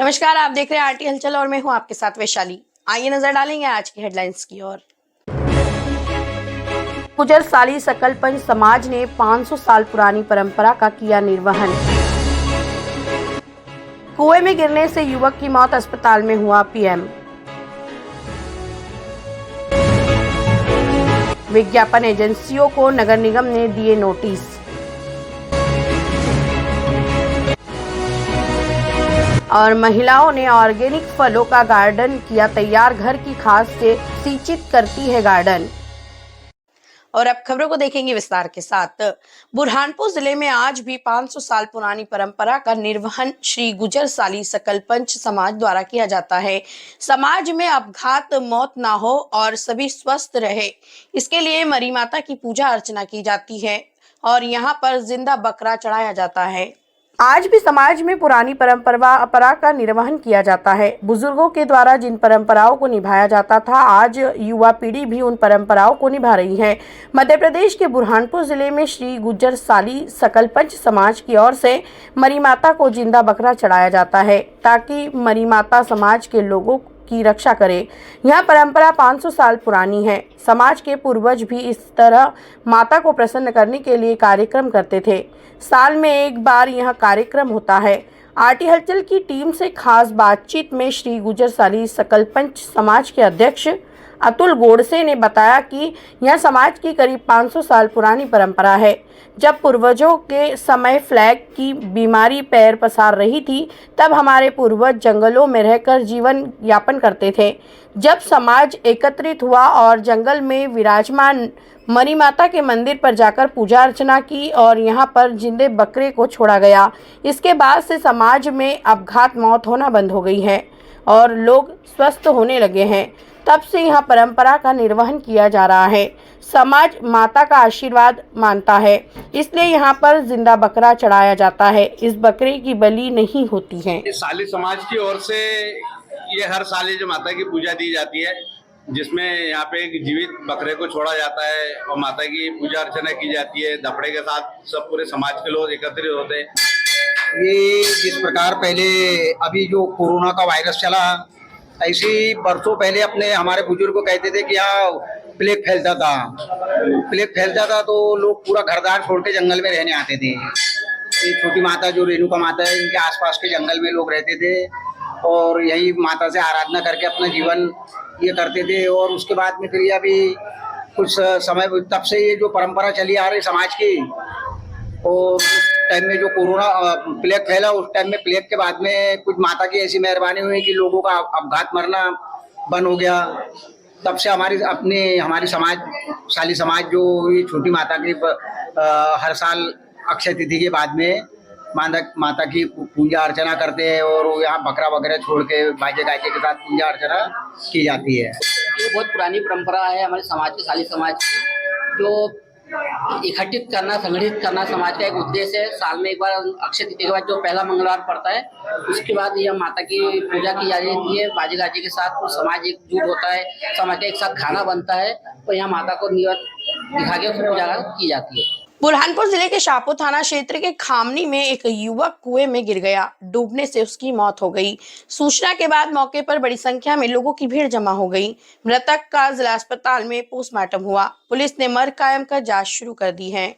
नमस्कार, आप देख रहे हैं आरटी हलचल और मैं हूं आपके साथ वैशाली। आइए नजर डालेंगे आज की हेडलाइंस की ओर। गुजर साली सकलपंच समाज ने 500 साल पुरानी परंपरा का किया निर्वहन। कुएं में गिरने से युवक की मौत, अस्पताल में हुआ पीएम। विज्ञापन एजेंसियों को नगर निगम ने दिए नोटिस। और महिलाओं ने ऑर्गेनिक फलों का गार्डन किया तैयार, घर की खाद से सिंचित करती है गार्डन। और अब खबरों को देखेंगे विस्तार के साथ। बुरहानपुर जिले में आज भी 500 साल पुरानी परंपरा का निर्वहन श्री गुजर साली सकलपंच समाज द्वारा किया जाता है। समाज में अपघात मौत ना हो और सभी स्वस्थ रहे, इसके लिए मरी माता की पूजा अर्चना की जाती है और यहाँ पर जिंदा बकरा चढ़ाया जाता है। आज भी समाज में पुरानी परंपरा का निर्वहन किया जाता है। बुजुर्गों के द्वारा जिन परंपराओं को निभाया जाता था, आज युवा पीढ़ी भी उन परंपराओं को निभा रही है। मध्य प्रदेश के बुरहानपुर जिले में श्री गुजर साली सकलपंच समाज की ओर से मरी माता को जिंदा बकरा चढ़ाया जाता है ताकि मरी माता समाज के लोगों की रक्षा करे। यह परंपरा 500 साल पुरानी है। समाज के पूर्वज भी इस तरह माता को प्रसन्न करने के लिए कार्यक्रम करते थे। साल में एक बार यह कार्यक्रम होता है। आरटी हलचल की टीम से खास बातचीत में श्री गुजर साली सकलपंच समाज के अध्यक्ष अतुल गोडसे ने बताया कि यह समाज की करीब 500 साल पुरानी परंपरा है। जब पूर्वजों के समय फ्लैग की बीमारी पैर पसार रही थी, तब हमारे पूर्वज जंगलों में रहकर जीवन यापन करते थे। जब समाज एकत्रित हुआ और जंगल में विराजमान मरी माता के मंदिर पर जाकर पूजा अर्चना की और यहाँ पर जिंदे बकरे को छोड़ा गया। इसके बाद से समाज में अपघात मौत होना बंद हो गई है और लोग स्वस्थ होने लगे हैं। तब से यह परंपरा का निर्वहन किया जा रहा है। समाज माता का आशीर्वाद मानता है, इसलिए यहाँ पर जिंदा बकरा चढ़ाया जाता है। इस बकरे की बलि नहीं होती है। साली समाज की ओर से ये हर साल जो माता की पूजा दी जाती है, जिसमें यहाँ पे एक जीवित बकरे को छोड़ा जाता है और माता की पूजा अर्चना की जाती है। दपड़े के साथ सब पूरे समाज के लोग एकत्रित होते हैं। ये जिस प्रकार पहले अभी जो कोरोना का वायरस चला, ऐसे बरसों पहले अपने हमारे बुजुर्ग को कहते थे कि यहाँ प्लेग फैलता था तो लोग पूरा घरदार छोड़ के जंगल में रहने आते थे। ये छोटी माता जो रेणुका माता है, इनके आसपास के जंगल में लोग रहते थे और यही माता से आराधना करके अपना जीवन ये करते थे। और उसके बाद में फिर ये अभी कुछ समय तब से ये जो परंपरा चली आ रही समाज की, और उस टाइम में जो कोरोना प्लेग फैला, उस टाइम में प्लेग के बाद में कुछ माता की ऐसी मेहरबानी हुई कि लोगों का अपघात मरना बंद हो गया। तब से हमारी समाज साली समाज जो ये छोटी माता की हर साल अक्षय तिथि के बाद में माता की पूजा अर्चना करते हैं और यहाँ बकरा वगैरह छोड़ के बाजे गाजे के साथ पूजा अर्चना की जाती है। ये बहुत पुरानी परंपरा है हमारे समाज की, साली समाज की, जो इकट्ठित करना, संगठित करना समाज का एक उद्देश्य है। साल में एक बार अक्षय तृतीया के बाद जो पहला मंगलवार पड़ता है, उसके बाद यह माता की पूजा की जाती है। बाजे गाजे के साथ तो समाज एकजुट होता है, समाज का एक साथ खाना बनता है तो यहाँ माता को दिखा के पूजा की जाती है। बुरहानपुर जिले के शाहपुर थाना क्षेत्र के खामनी में एक युवक कुएं में गिर गया। डूबने से उसकी मौत हो गई। सूचना के बाद मौके पर बड़ी संख्या में लोगों की भीड़ जमा हो गई। मृतक का जिला अस्पताल में पोस्टमार्टम हुआ। पुलिस ने मर्ग कायम कर जांच शुरू कर दी है।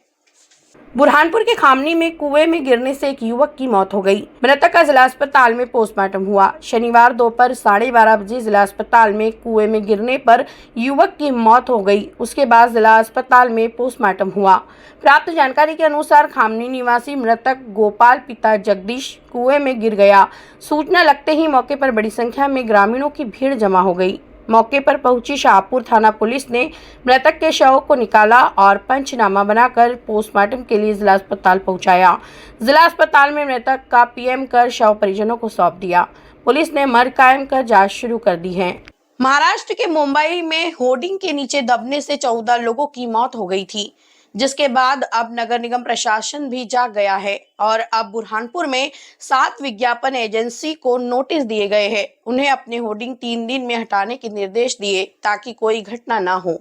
बुरहानपुर के खामनी में कुएं में गिरने से एक युवक की मौत हो गई। मृतक का जिला अस्पताल में पोस्टमार्टम हुआ। शनिवार दोपहर 12:30 बजे जिला अस्पताल में कुएं में गिरने पर युवक की मौत हो गई। उसके बाद जिला अस्पताल में पोस्टमार्टम हुआ। प्राप्त जानकारी के अनुसार खामनी निवासी मृतक गोपाल पिता जगदीश कुएं में गिर गया। सूचना लगते ही मौके पर बड़ी संख्या में ग्रामीणों की भीड़ जमा हो गई। मौके पर पहुंची शाहपुर थाना पुलिस ने मृतक के शव को निकाला और पंचनामा बनाकर पोस्टमार्टम के लिए जिला अस्पताल पहुंचाया। जिला अस्पताल में मृतक का पीएम कर शव परिजनों को सौंप दिया। पुलिस ने मर्ग कायम कर जांच शुरू कर दी है। महाराष्ट्र के मुंबई में होर्डिंग के नीचे दबने से 14 लोगों की मौत हो गई थी, जिसके बाद अब नगर निगम प्रशासन भी जाग गया है और अब बुरहानपुर में 7 विज्ञापन एजेंसी को नोटिस दिए गए हैं। उन्हें अपने होर्डिंग 3 दिन में हटाने के निर्देश दिए ताकि कोई घटना ना हो।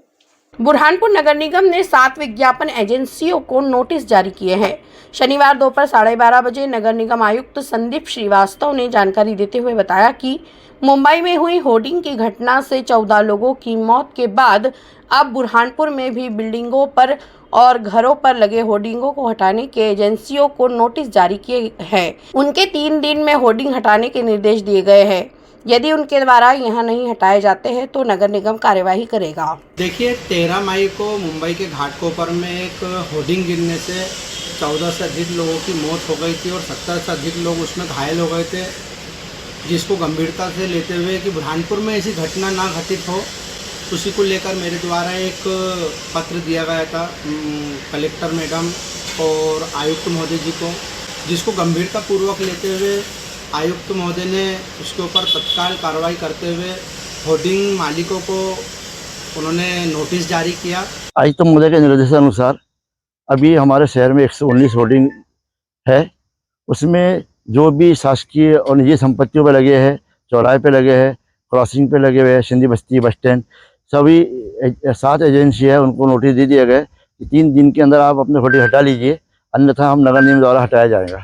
बुरहानपुर नगर निगम ने 7 विज्ञापन एजेंसियों को नोटिस जारी किए हैं। शनिवार दोपहर 12:30 बजे नगर निगम आयुक्त संदीप श्रीवास्तव ने जानकारी देते हुए बताया कि मुंबई में हुई होर्डिंग की घटना से 14 लोगों की मौत के बाद अब बुरहानपुर में भी बिल्डिंगों पर और घरों पर लगे होर्डिंगों को हटाने के एजेंसियों को नोटिस जारी किए हैं। उनके 3 दिन में होर्डिंग हटाने के निर्देश दिए गए हैं। यदि उनके द्वारा यहां नहीं हटाए जाते हैं तो नगर निगम कार्यवाही करेगा। देखिए 13 मई को मुंबई के घाटकोपर में एक होर्डिंग गिरने से 14 से अधिक लोगों की मौत हो गई थी और 70 से अधिक लोग उसमें घायल हो गए थे, जिसको गंभीरता से लेते हुए कि बुरहानपुर में ऐसी घटना ना घटित हो, उसी को लेकर मेरे द्वारा एक पत्र दिया गया था कलेक्टर मैडम और आयुक्त महोदय जी को, जिसको गंभीरतापूर्वक लेते हुए आयुक्त महोदय ने उसके ऊपर तत्काल कार्रवाई करते हुए होर्डिंग मालिकों को उन्होंने नोटिस जारी किया। आयुक्त महोदय के निर्देशानुसार अभी हमारे शहर में 119 होर्डिंग है। उसमें जो भी शासकीय और निजी संपत्तियों पर लगे हैं, चौराहे पे लगे हैं, क्रॉसिंग पे लगे हुए हैं, सिंधी बस्ती, बस स्टैंड, सभी 7 एजेंसी है, उनको नोटिस दे दिया गया कि 3 दिन के अंदर आप अपने होर्डिंग हटा लीजिए, अन्यथा हम नगर निगम द्वारा हटाया जाएगा।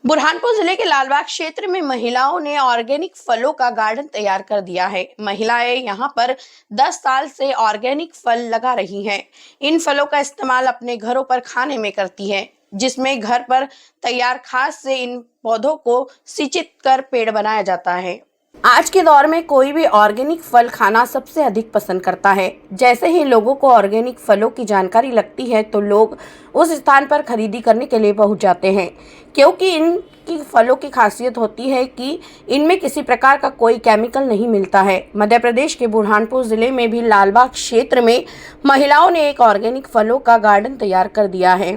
बुरहानपुर जिले के लालबाग क्षेत्र में महिलाओं ने ऑर्गेनिक फलों का गार्डन तैयार कर दिया है। महिलाएं यहां पर 10 साल से ऑर्गेनिक फल लगा रही हैं। इन फलों का इस्तेमाल अपने घरों पर खाने में करती हैं, जिसमें घर पर तैयार खाद से इन पौधों को सिंचित कर पेड़ बनाया जाता है। आज के दौर में कोई भी ऑर्गेनिक फल खाना सबसे अधिक पसंद करता है। जैसे ही लोगों को ऑर्गेनिक फलों की जानकारी लगती है तो लोग उस स्थान पर खरीदी करने के लिए पहुंच जाते हैं, क्योंकि इनकी फलों की खासियत होती है कि इनमें किसी प्रकार का कोई केमिकल नहीं मिलता है। मध्य प्रदेश के बुरहानपुर जिले में भी लालबाग क्षेत्र में महिलाओं ने एक ऑर्गेनिक फलों का गार्डन तैयार कर दिया है।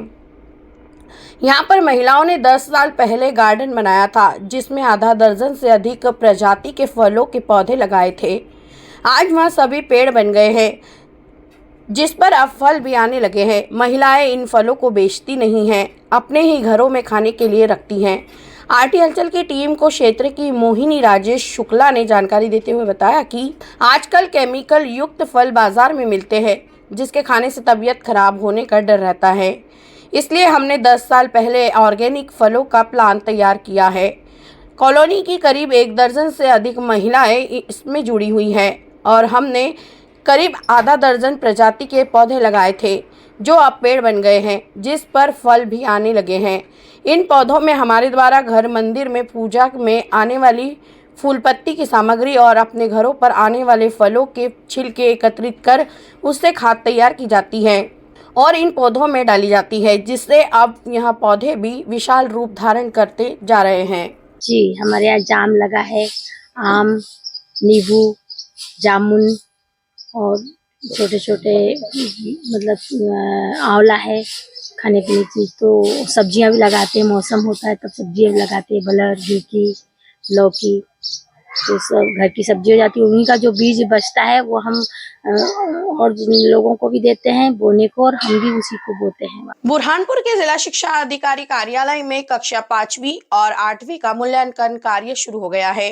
यहाँ पर महिलाओं ने 10 साल पहले गार्डन बनाया था, जिसमें आधा दर्जन से अधिक प्रजाति के फलों के पौधे लगाए थे। आज वहाँ सभी पेड़ बन गए हैं, जिस पर अब फल भी आने लगे हैं। महिलाएं इन फलों को बेचती नहीं हैं, अपने ही घरों में खाने के लिए रखती हैं। आरटी हलचल की टीम को क्षेत्र की मोहिनी राजेश शुक्ला ने जानकारी देते हुए बताया कि आजकल केमिकल युक्त फल बाजार में मिलते हैं, जिसके खाने से तबीयत खराब होने का डर रहता है। इसलिए हमने 10 साल पहले ऑर्गेनिक फलों का प्लान तैयार किया है। कॉलोनी की करीब 1 दर्जन से अधिक महिलाएं इसमें जुड़ी हुई हैं और हमने करीब आधा दर्जन प्रजाति के पौधे लगाए थे, जो अब पेड़ बन गए हैं, जिस पर फल भी आने लगे हैं। इन पौधों में हमारे द्वारा घर, मंदिर में पूजा में आने वाली फूल पत्ती की सामग्री और अपने घरों पर आने वाले फलों के छिलके एकत्रित कर उससे खाद तैयार की जाती है और इन पौधों में डाली जाती है, जिससे अब यहाँ पौधे भी विशाल रूप धारण करते जा रहे हैं। जी, हमारे यहाँ जाम लगा है, आम, नींबू, जामुन और छोटे छोटे मतलब आंवला है, खाने पीने की। तो सब्जियां भी लगाते हैं, मौसम होता है तब सब्जियां भी लगाते हैं, बलर, गिलकी, लौकी, तो सब घर की सब्जी हो जाती है। उन्हीं का जो बीज बचता है वो हम और जिन लोगों को भी देते हैं बोने को, और हम भी उसी को बोते हैं। बुरहानपुर के जिला शिक्षा अधिकारी कार्यालय में कक्षा 5वीं और 8वीं का मूल्यांकन कार्य शुरू हो गया है।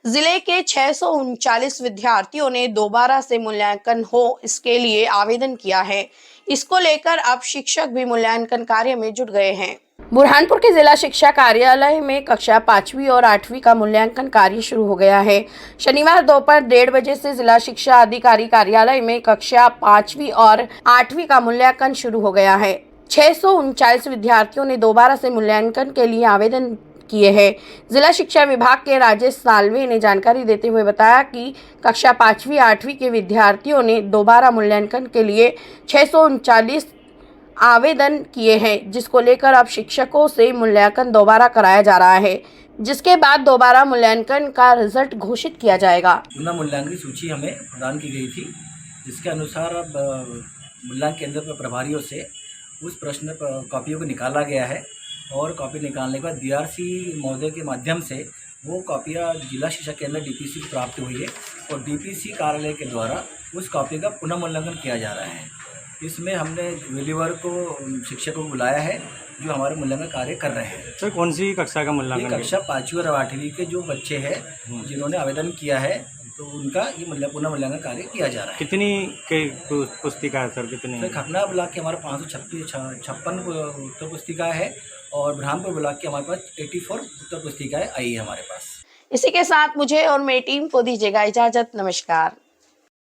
जिले के 639 विद्यार्थियों ने दोबारा से मूल्यांकन हो इसके लिए आवेदन किया है। इसको लेकर अब शिक्षक भी मूल्यांकन कार्य में जुट गए हैं। बुरहानपुर के जिला शिक्षा कार्यालय में कक्षा 5वीं और 8वीं का मूल्यांकन कार्य शुरू हो गया है। शनिवार दोपहर 1:30 बजे से जिला शिक्षा अधिकारी कार्यालय में कक्षा 5वीं और 8वीं का मूल्यांकन शुरू हो गया है। 639 विद्यार्थियों ने दोबारा से मूल्यांकन के लिए आवेदन किए हैं। जिला शिक्षा विभाग के राजेश सालवे ने जानकारी देते हुए बताया कि कक्षा 5वीं 8वीं के विद्यार्थियों ने दोबारा मूल्यांकन के लिए 639 आवेदन किए हैं, जिसको लेकर अब शिक्षकों से मूल्यांकन दोबारा कराया जा रहा है, जिसके बाद दोबारा मूल्यांकन का रिजल्ट घोषित किया जाएगा। पुनः मूल्यांकन सूची हमें प्रदान की गई थी, जिसके अनुसार अब मूल्यांकन केंद्र पर प्रभारियों से उस प्रश्न कॉपियों को निकाला गया है और कॉपी निकालने के बाद DRC महोदय के माध्यम से वो कॉपियाँ जिला शिक्षा केंद्र DPC को प्राप्त हुई है और DPC कार्यालय के द्वारा उस कॉपी का पुनः मूल्यांकन किया जा रहा है। इसमें हमने वेल्यूअर को शिक्षकों को बुलाया है जो हमारे मूल्यांकन कार्य कर रहे हैं। सर कौन सी कक्षा का मूल्यांकन? कक्षा 5वीं और 8वीं के जो बच्चे हैं जिन्होंने आवेदन किया है तो उनका ये पुनर्मूल्यांकन कार्य किया जा रहा है। कितनी के पुस्तिका है सर, कितनी? सर खकना ब्लॉक के हमारे 556 उत्तर पुस्तिकाएँ है और ब्रह्मपुर ब्लॉक के हमारे पास 84 उत्तर पुस्तिकाएँ आई है हमारे पास। इसी के साथ मुझे और मेरी टीम को दीजिएगा इजाजत। नमस्कार।